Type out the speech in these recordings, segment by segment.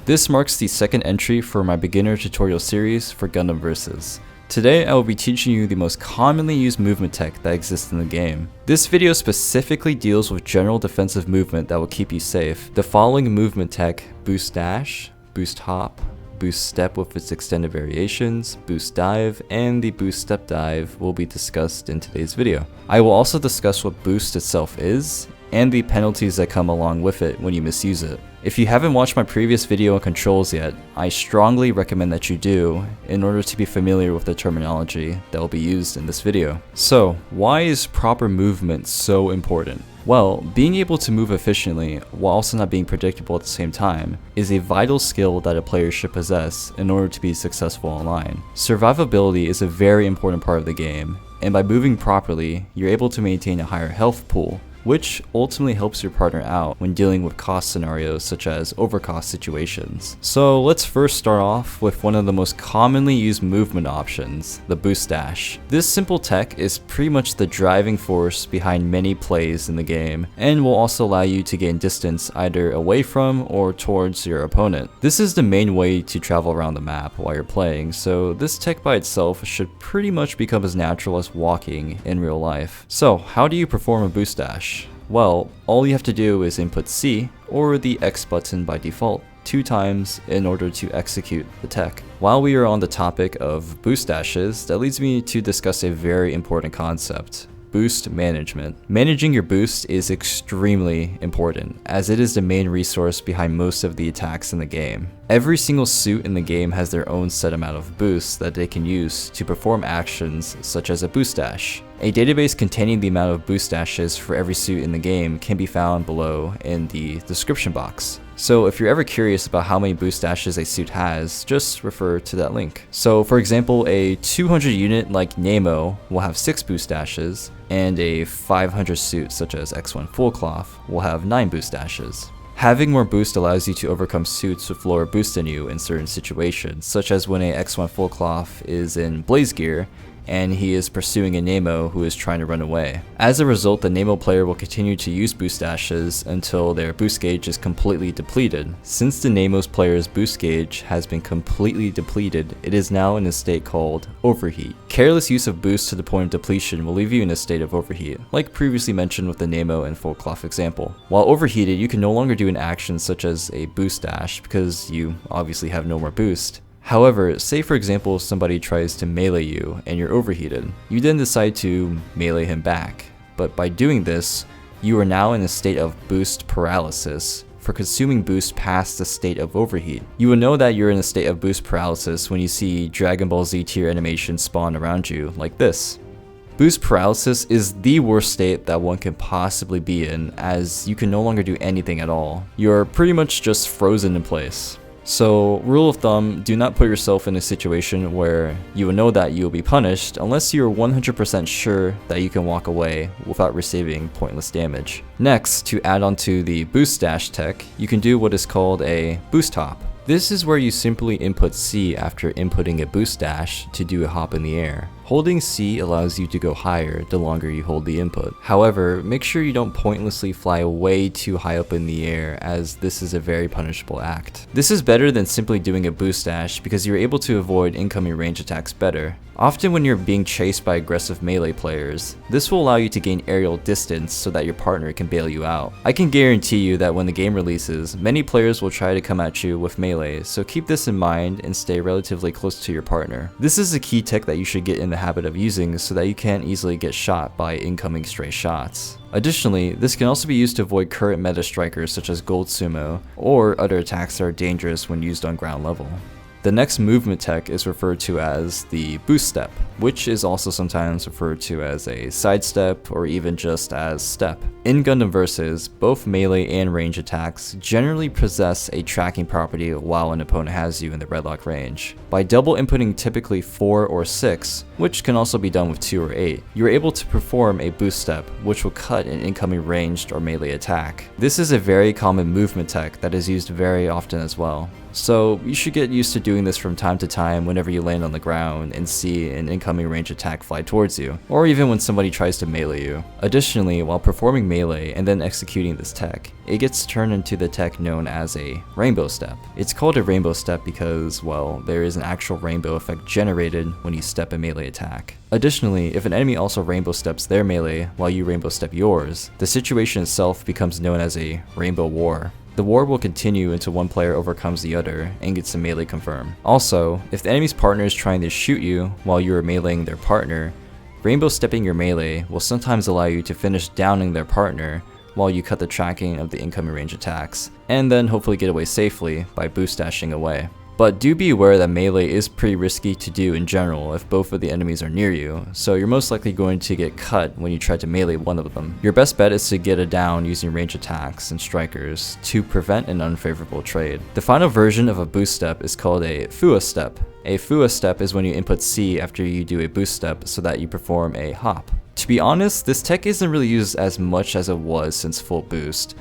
This marks the second entry for my beginner tutorial series for Gundam Versus. Today I will be teaching you the most commonly used movement tech that exists in the game. This video specifically deals with general defensive movement that will keep you safe. The following movement tech, boost dash, boost hop, boost step with its extended variations, boost dive, and the boost step dive will be discussed in today's video. I will also discuss what boost itself is, and the penalties that come along with it when you misuse it. If you haven't watched my previous video on controls yet, I strongly recommend that you do in order to be familiar with the terminology that will be used in this video. So, why is proper movement so important? Well, being able to move efficiently while also not being predictable at the same time is a vital skill that a player should possess in order to be successful online. Survivability is a very important part of the game, and by moving properly, you're able to maintain a higher health pool, which ultimately helps your partner out when dealing with cost scenarios such as overcost situations. So let's first start off with one of the most commonly used movement options, the boost dash. This simple tech is pretty much the driving force behind many plays in the game, and will also allow you to gain distance either away from or towards your opponent. This is the main way to travel around the map while you're playing, so this tech by itself should pretty much become as natural as walking in real life. So how do you perform a boost dash? Well, all you have to do is input C or the X button by default 2 times in order to execute the tech. While we are on the topic of boost dashes, that leads me to discuss a very important concept: boost management. Managing your boost is extremely important, as it is the main resource behind most of the attacks in the game. Every single suit in the game has their own set amount of boosts that they can use to perform actions such as a boost dash. A database containing the amount of boost dashes for every suit in the game can be found below in the description box. So if you're ever curious about how many boost dashes a suit has, just refer to that link. So for example, a 200 unit like Nemo will have 6 boost dashes, and a 500 suit such as X1 Full Cloth will have 9 boost dashes. Having more boost allows you to overcome suits with lower boost than you in certain situations, such as when a X1 Full Cloth is in Blaze Gear, and he is pursuing a Nemo who is trying to run away. As a result, the Nemo player will continue to use boost dashes until their boost gauge is completely depleted. Since the Nemo's player's boost gauge has been completely depleted, it is now in a state called overheat. Careless use of boost to the point of depletion will leave you in a state of overheat, like previously mentioned with the Nemo and Full Cloth example. While overheated, you can no longer do an action such as a boost dash because you obviously have no more boost. However, say for example somebody tries to melee you and you're overheated. You then decide to melee him back, but by doing this, you are now in a state of boost paralysis for consuming boost past the state of overheat. You will know that you're in a state of boost paralysis when you see Dragon Ball Z tier animations spawn around you like this. Boost paralysis is the worst state that one can possibly be in, as you can no longer do anything at all. You're pretty much just frozen in place. So, rule of thumb, do not put yourself in a situation where you will know that you will be punished unless you're 100% sure that you can walk away without receiving pointless damage. Next, to add on to the boost dash tech, you can do what is called a boost hop. This is where you simply input C after inputting a boost dash to do a hop in the air. Holding C allows you to go higher the longer you hold the input. However, make sure you don't pointlessly fly way too high up in the air, as this is a very punishable act. This is better than simply doing a boost dash because you're able to avoid incoming range attacks better. Often when you're being chased by aggressive melee players, this will allow you to gain aerial distance so that your partner can bail you out. I can guarantee you that when the game releases, many players will try to come at you with melee, so keep this in mind and stay relatively close to your partner. This is a key tech that you should get in the habit of using so that you can't easily get shot by incoming stray shots. Additionally, this can also be used to avoid current meta strikers such as Gold Sumo, or other attacks that are dangerous when used on ground level. The next movement tech is referred to as the boost step, which is also sometimes referred to as a sidestep or even just as step. In Gundam Versus, both melee and range attacks generally possess a tracking property while an opponent has you in the red lock range. By double inputting typically 4 or 6, which can also be done with 2 or 8, you are able to perform a boost step, which will cut an incoming ranged or melee attack. This is a very common movement tech that is used very often as well, so you should get used to doing doing this from time to time whenever you land on the ground and see an incoming range attack fly towards you, or even when somebody tries to melee you. Additionally, while performing melee and then executing this tech, it gets turned into the tech known as a rainbow step. It's called a rainbow step because, well, there is an actual rainbow effect generated when you step a melee attack. Additionally, if an enemy also rainbow steps their melee while you rainbow step yours, the situation itself becomes known as a rainbow war. The war will continue until one player overcomes the other and gets a melee confirm. Also, if the enemy's partner is trying to shoot you while you are meleeing their partner, rainbow stepping your melee will sometimes allow you to finish downing their partner while you cut the tracking of the incoming range attacks, and then hopefully get away safely by boost dashing away. But do be aware that melee is pretty risky to do in general if both of the enemies are near you, so you're most likely going to get cut when you try to melee one of them. Your best bet is to get it down using range attacks and strikers to prevent an unfavorable trade. The final version of a boost step is called a FUA step. A FUA step is when you input C after you do a boost step so that you perform a hop. To be honest, this tech isn't really used as much as it was since full boost,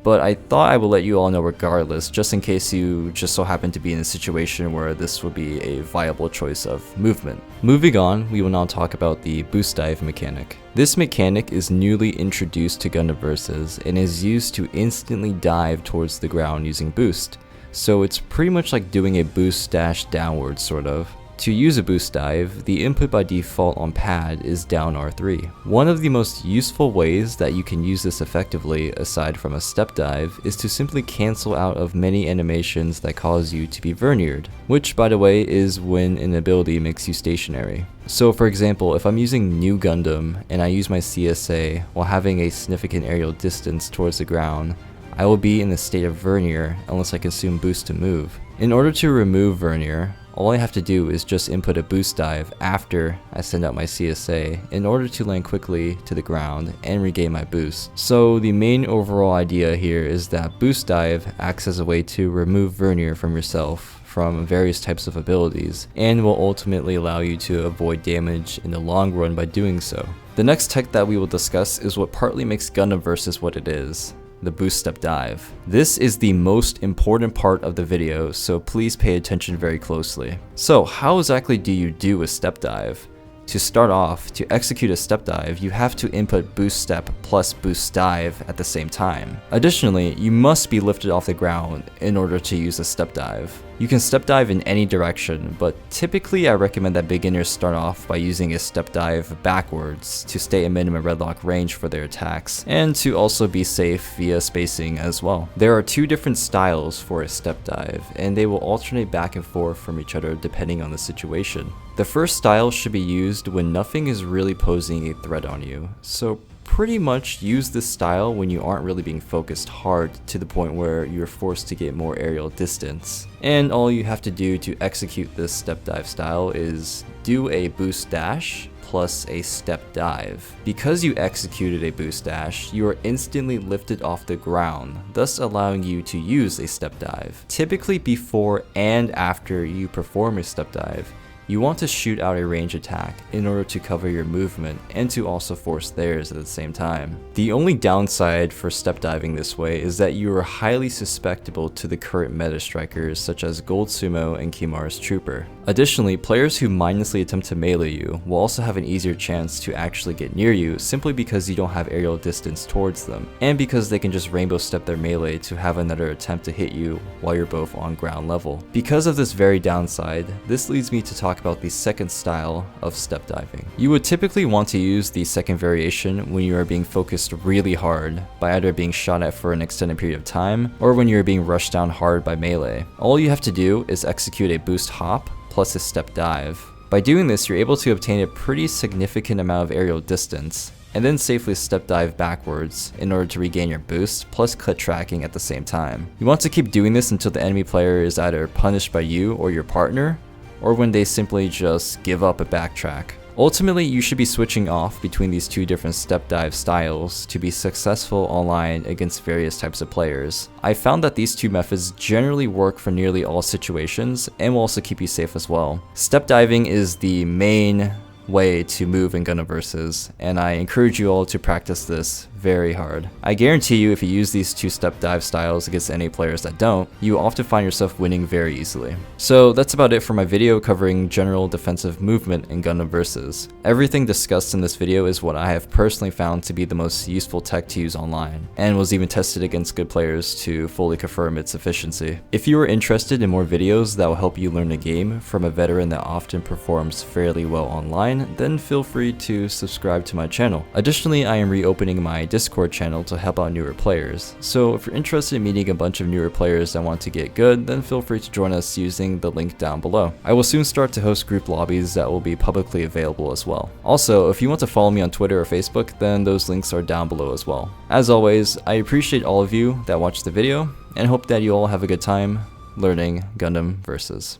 but I thought I would let you all know regardless, just in case you just so happen to be in a situation where this would be a viable choice of movement. Moving on, we will now talk about the boost dive mechanic. This mechanic is newly introduced to Gundam Versus and is used to instantly dive towards the ground using boost. So it's pretty much like doing a boost dash downwards sort of. To use a boost dive, the input by default on pad is down R3. One of the most useful ways that you can use this effectively, aside from a step dive, is to simply cancel out of many animations that cause you to be verniered, which by the way is when an ability makes you stationary. So for example, if I'm using New Gundam and I use my CSA while having a significant aerial distance towards the ground, I will be in a state of vernier unless I consume boost to move. In order to remove vernier, all I have to do is just input a boost dive after I send out my CSA in order to land quickly to the ground and regain my boost. So the main overall idea here is that boost dive acts as a way to remove vernier from yourself from various types of abilities and will ultimately allow you to avoid damage in the long run by doing so. The next tech that we will discuss is what partly makes Gundam Versus what it is. The boost step dive. This is the most important part of the video, so please pay attention very closely. So how exactly do you do a step dive? To start off, to execute a step dive, you have to input boost step plus boost dive at the same time. Additionally, you must be lifted off the ground in order to use a step dive. You can step dive in any direction, but typically I recommend that beginners start off by using a step dive backwards to stay in minimum redlock range for their attacks, and to also be safe via spacing as well. There are two different styles for a step dive, and they will alternate back and forth from each other depending on the situation. The first style should be used when nothing is really posing a threat on you, so pretty much use this style when you aren't really being focused hard to the point where you're forced to get more aerial distance. And all you have to do to execute this step dive style is do a boost dash plus a step dive. Because you executed a boost dash, you are instantly lifted off the ground, thus allowing you to use a step dive. Typically before and after you perform a step dive, you want to shoot out a range attack in order to cover your movement and to also force theirs at the same time. The only downside for step diving this way is that you are highly susceptible to the current meta strikers such as Gold Sumo and Kimura's Trooper. Additionally, players who mindlessly attempt to melee you will also have an easier chance to actually get near you simply because you don't have aerial distance towards them, and because they can just rainbow step their melee to have another attempt to hit you while you're both on ground level. Because of this very downside, this leads me to talk about the second style of step diving. You would typically want to use the second variation when you are being focused really hard by either being shot at for an extended period of time or when you're being rushed down hard by melee. All you have to do is execute a boost hop plus a step dive. By doing this, you're able to obtain a pretty significant amount of aerial distance and then safely step dive backwards in order to regain your boost plus cut tracking at the same time. You want to keep doing this until the enemy player is either punished by you or your partner, or when they simply just give up and backtrack. Ultimately, you should be switching off between these two different step dive styles to be successful online against various types of players. I found that these two methods generally work for nearly all situations and will also keep you safe as well. Step diving is the main way to move in Gundam Versus, and I encourage you all to practice this very hard. I guarantee you if you use these two-step dive styles against NA players that don't, you often find yourself winning very easily. So that's about it for my video covering general defensive movement in Gundam Versus. Everything discussed in this video is what I have personally found to be the most useful tech to use online, and was even tested against good players to fully confirm its efficiency. If you are interested in more videos that will help you learn the game from a veteran that often performs fairly well online, then feel free to subscribe to my channel. Additionally, I am reopening my Discord channel to help out newer players, so if you're interested in meeting a bunch of newer players that want to get good, then feel free to join us using the link down below. I will soon start to host group lobbies that will be publicly available as well. Also, if you want to follow me on Twitter or Facebook, then those links are down below as well. As always, I appreciate all of you that watched the video, and hope that you all have a good time learning Gundam Versus.